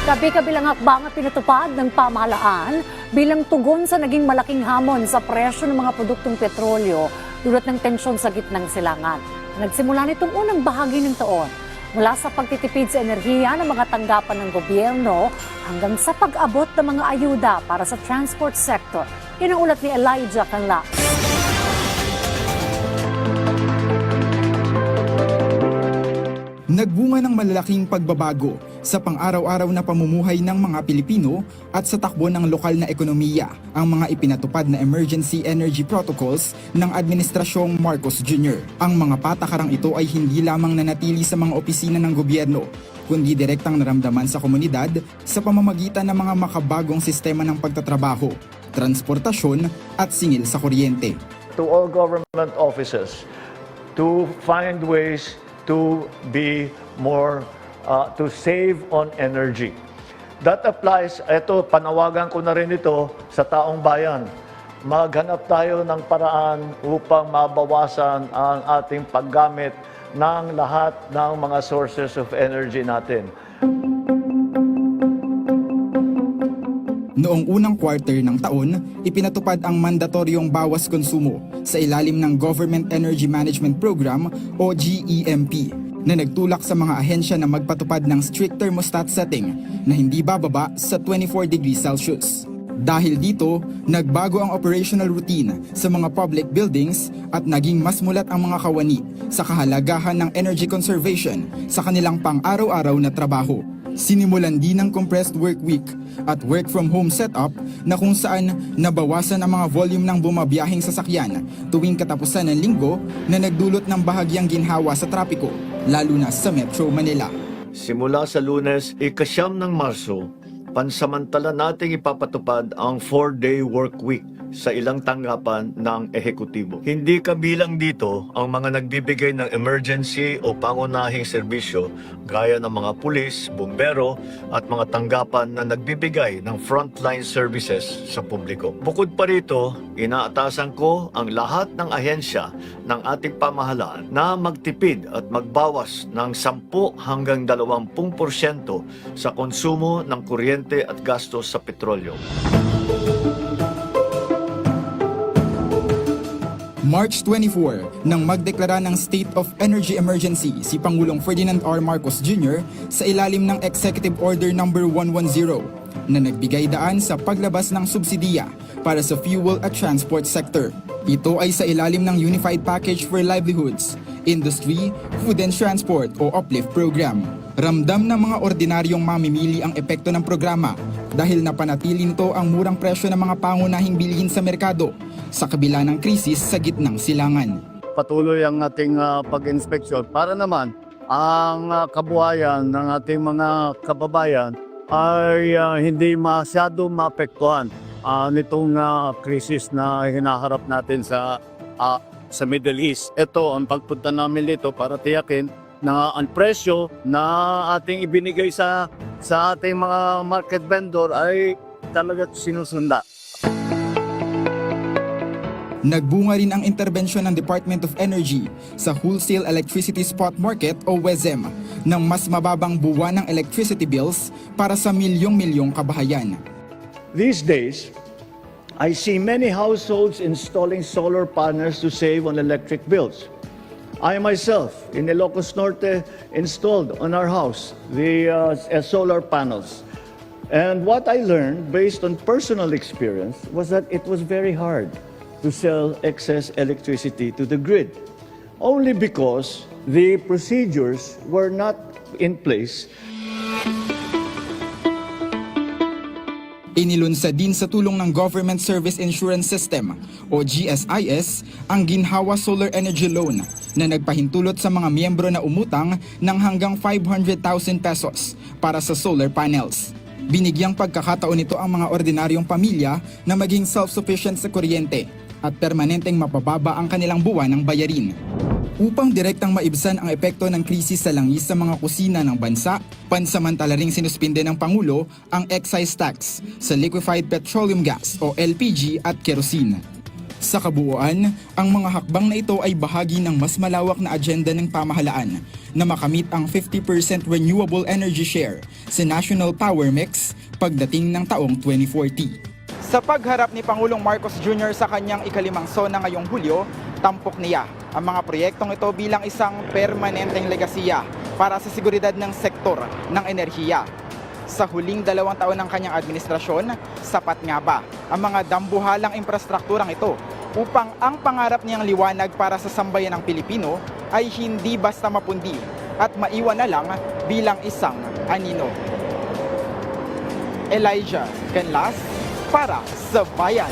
Kabi-kabilang hakbang at pinatupad ng pamahalaan bilang tugon sa naging malaking hamon sa presyo ng mga produktong petrolyo dulot ng tensyon sa gitnang silangan. Nagsimula nitong unang bahagi ng taon mula sa pagtitipid sa enerhiya ng mga tanggapan ng gobyerno hanggang sa pag-abot ng mga ayuda para sa transport sector. Yan ang ulat ni Elijah Canla. Nagbunga ng malalaking pagbabago sa pang-araw-araw na pamumuhay ng mga Pilipino at sa takbo ng lokal na ekonomiya ang mga ipinatupad na emergency energy protocols ng Administrasyong Marcos Jr. Ang mga patakarang ito ay hindi lamang nanatili sa mga opisina ng gobyerno, kundi direktang naramdaman sa komunidad sa pamamagitan ng mga makabagong sistema ng pagtatrabaho, transportasyon at singil sa kuryente. To all government offices to find ways to be more, to save on energy. That applies, ito, panawagan ko na rin ito sa taong bayan. Maghanap tayo ng paraan upang mabawasan ang ating paggamit ng lahat ng mga sources of energy natin. Noong unang quarter ng taon, ipinatupad ang mandatoryong bawas konsumo sa ilalim ng Government Energy Management Program o GEMP na nagtulak sa mga ahensya na magpatupad ng strict thermostat setting na hindi bababa sa 24 degrees Celsius. Dahil dito, nagbago ang operational routine sa mga public buildings at naging mas mulat ang mga kawani sa kahalagahan ng energy conservation sa kanilang pang-araw-araw na trabaho. Sinimulan din ng compressed work week at work from home setup na kung saan nabawasan ang mga volume ng bumabiyaheng sasakyan tuwing katapusan ng linggo na nagdulot ng bahagyang ginhawa sa trapiko, lalo na sa Metro Manila. Simula sa Lunes, ika-9 ng Marso, pansamantala nating ipapatupad ang 4-day work week sa ilang tanggapan ng ehekutibo. Hindi kabilang dito ang mga nagbibigay ng emergency o pangunahing serbisyo gaya ng mga pulis, bumbero at mga tanggapan na nagbibigay ng frontline services sa publiko. Bukod pa rito, inaatasan ko ang lahat ng ahensya ng ating pamahalaan na magtipid at magbawas ng 10 hanggang 20% sa konsumo ng kuryente at gastos sa petrolyo. March 24, nang magdeklara ng State of Energy Emergency si Pangulong Ferdinand R. Marcos Jr. sa ilalim ng Executive Order No. 110 na nagbigay daan sa paglabas ng subsidiya para sa fuel at transport sector. Ito ay sa ilalim ng Unified Package for Livelihoods, Industry, Food and Transport o UPLIFT program. Ramdam ng mga ordinaryong mamimili ang epekto ng programa dahil napanatili nito ang murang presyo ng mga pangunahing bilihin sa merkado sa kabila ng krisis sa gitnang silangan. Patuloy ang ating pag-inspeksyon para naman ang kabuhayan ng ating mga kababayan ay hindi masyado maapektuhan nitong krisis na hinaharap natin sa Middle East. Ito, ang pagpunta namin dito para tiyakin na ang presyo na ating ibinigay sa ating mga market vendor ay talaga sinusunda. Nagbunga rin ang interbensyon ng Department of Energy sa Wholesale Electricity Spot Market o WEZM ng mas mababang buwan ng electricity bills para sa milyong-milyong kabahayan. These days, I see many households installing solar panels to save on electric bills. I myself, in Ilocos Norte, installed on our house the solar panels. And what I learned, based on personal experience, was that it was very hard to sell excess electricity to the grid, only because the procedures were not in place. Inilunsad din sa tulong ng Government Service Insurance System o GSIS ang Ginhawa Solar Energy Loan na nagpahintulot sa mga miyembro na umutang ng hanggang 500,000 pesos para sa solar panels. Binigyang pagkakataon nito ang mga ordinaryong pamilya na maging self-sufficient sa kuryente at permanenteng mapababa ang kanilang buwan ng bayarin. Upang direktang maibsan ang epekto ng krisis sa langis sa mga kusina ng bansa, pansamantala ring sinuspinde ng Pangulo ang excise tax sa liquefied petroleum gas o LPG at kerosene. Sa kabuuan, ang mga hakbang na ito ay bahagi ng mas malawak na agenda ng pamahalaan na makamit ang 50% renewable energy share sa national power mix pagdating ng taong 2040. Sa pagharap ni Pangulong Marcos Jr. sa kanyang ikalimang SONA ngayong Hulyo, tampok niya ang mga proyektong ito bilang isang permanenteng legasiya para sa seguridad ng sektor ng enerhiya. Sa huling 2 taon ng kanyang administrasyon, sapat nga ba ang mga dambuhalang infrastrukturang ito upang ang pangarap niyang liwanag para sa sambayan ng Pilipino ay hindi basta mapundi at maiwan na lang bilang isang anino? Elijah Canlas para sa Bayan.